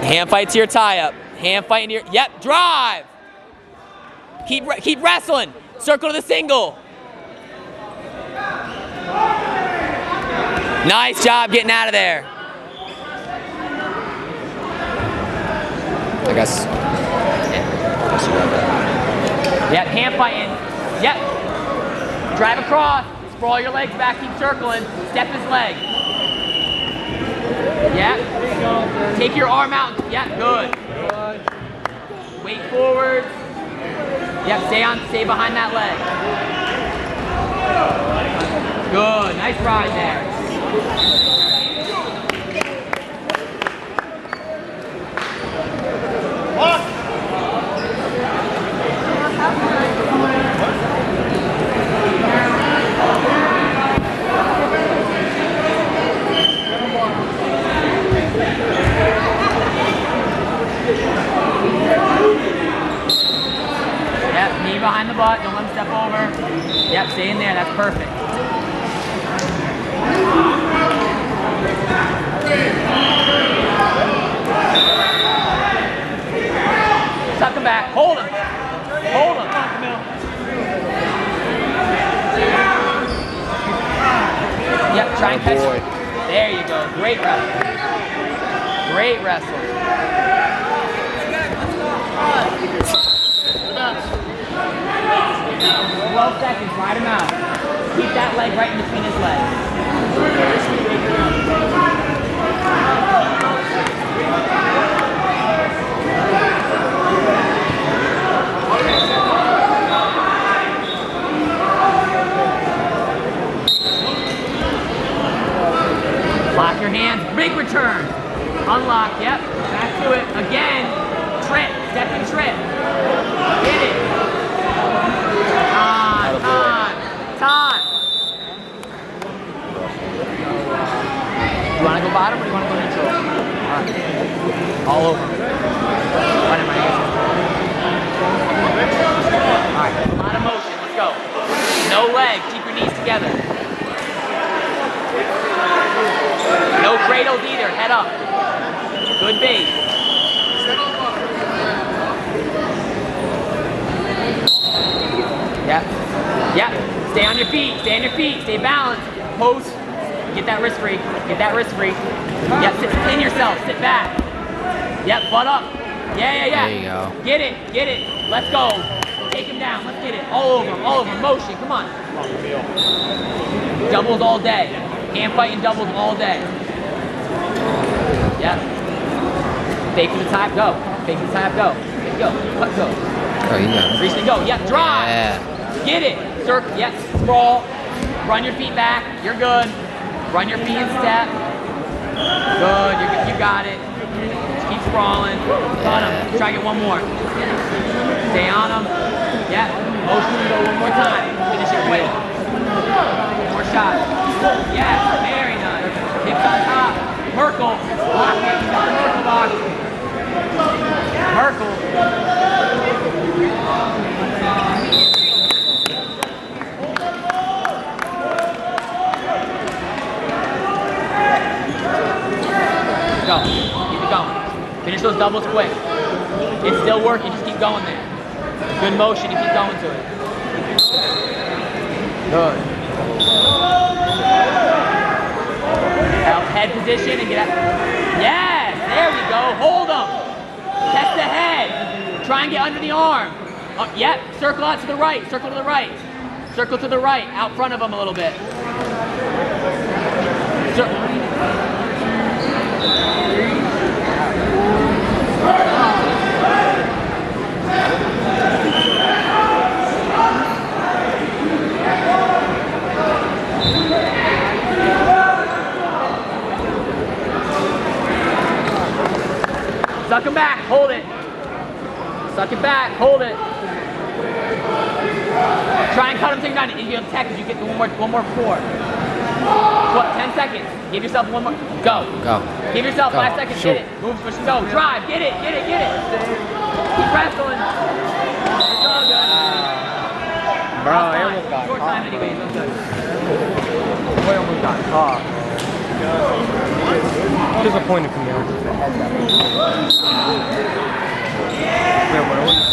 Hand fight to your tie-up. Hand fight into your, yep, drive. Keep wrestling. Circle to the single. Nice job getting out of there. I guess. Yep, hand fighting. Yep. Drive across. Sprawl your legs back. Keep circling. Step his leg. Yep. Take your arm out. Yep, good. Weight forward. Yep, stay behind that leg. Good. Nice ride there. Yep, knee behind the butt, don't let him step over. Yep, stay in there, that's perfect. Tuck him back, hold him. Hold him. Come on, Kamel. Yep, try and catch him. There you go, great wrestling. Great wrestling. 12 seconds, ride him out. Keep that leg right in between his legs. Lock your hands, big return. Unlock, yep, back to it. Again, trip, step and trip. Hit it. Time. You want to go bottom or you want to go neutral? All over. Right in my hands. Alright, a lot of motion. Let's go. No leg. Keep your knees together. No cradles either. Head up. Good base. Yep. Yep. Stay on your feet. Stay on your feet. Stay balanced. Post. Get that wrist free. Get that wrist free. Yep. Pin yourself. Sit back. Yep. Butt up. Yeah. There you go. Get it. Get it. Let's go. Take him down. Let's get it. All over. All over. Motion. Come on. Doubles all day. Hand fighting doubles all day. Yep. Fake for the time. Go. Fake for the time. Go. Go. Let's go. Oh, you got it. Reach and go. Yep. Drive. Yeah. Get it. Circle. Yep. Sprawl. Run your feet back. You're good. Run your feet and step. Good. You got it. Just keep sprawling. On him. Try to get one more. Stay on him. Yep. Motion to go one more time. Finish it quick. One more shot. Yes. Very nice. Hips on top. Merkle. Lock it. You got the Merkle box. Merkle. Go. Keep it going. Finish those doubles quick. It's still working. Just keep going there. Good motion. You keep going to it. Good. Head position and get out. Yes. There we go. Hold them. Test the head. Try and get under the arm. Yep. Circle out to the right. Circle to the right. Circle to the right. Out front of them a little bit. Suck him back, hold it. Suck it back, hold it. Try and cut him to your 90. If you have tech, you get one more four. What, 10 seconds? Give yourself one more. Go. Go. Give yourself Go. 5 seconds. Shoot. Get it. Move, push, go. Drive. Get it. Keep wrestling. It's all good. Bro, I almost got Short time anyways. That's good. I almost got caught. Disappointed, Kamel. Wait, what?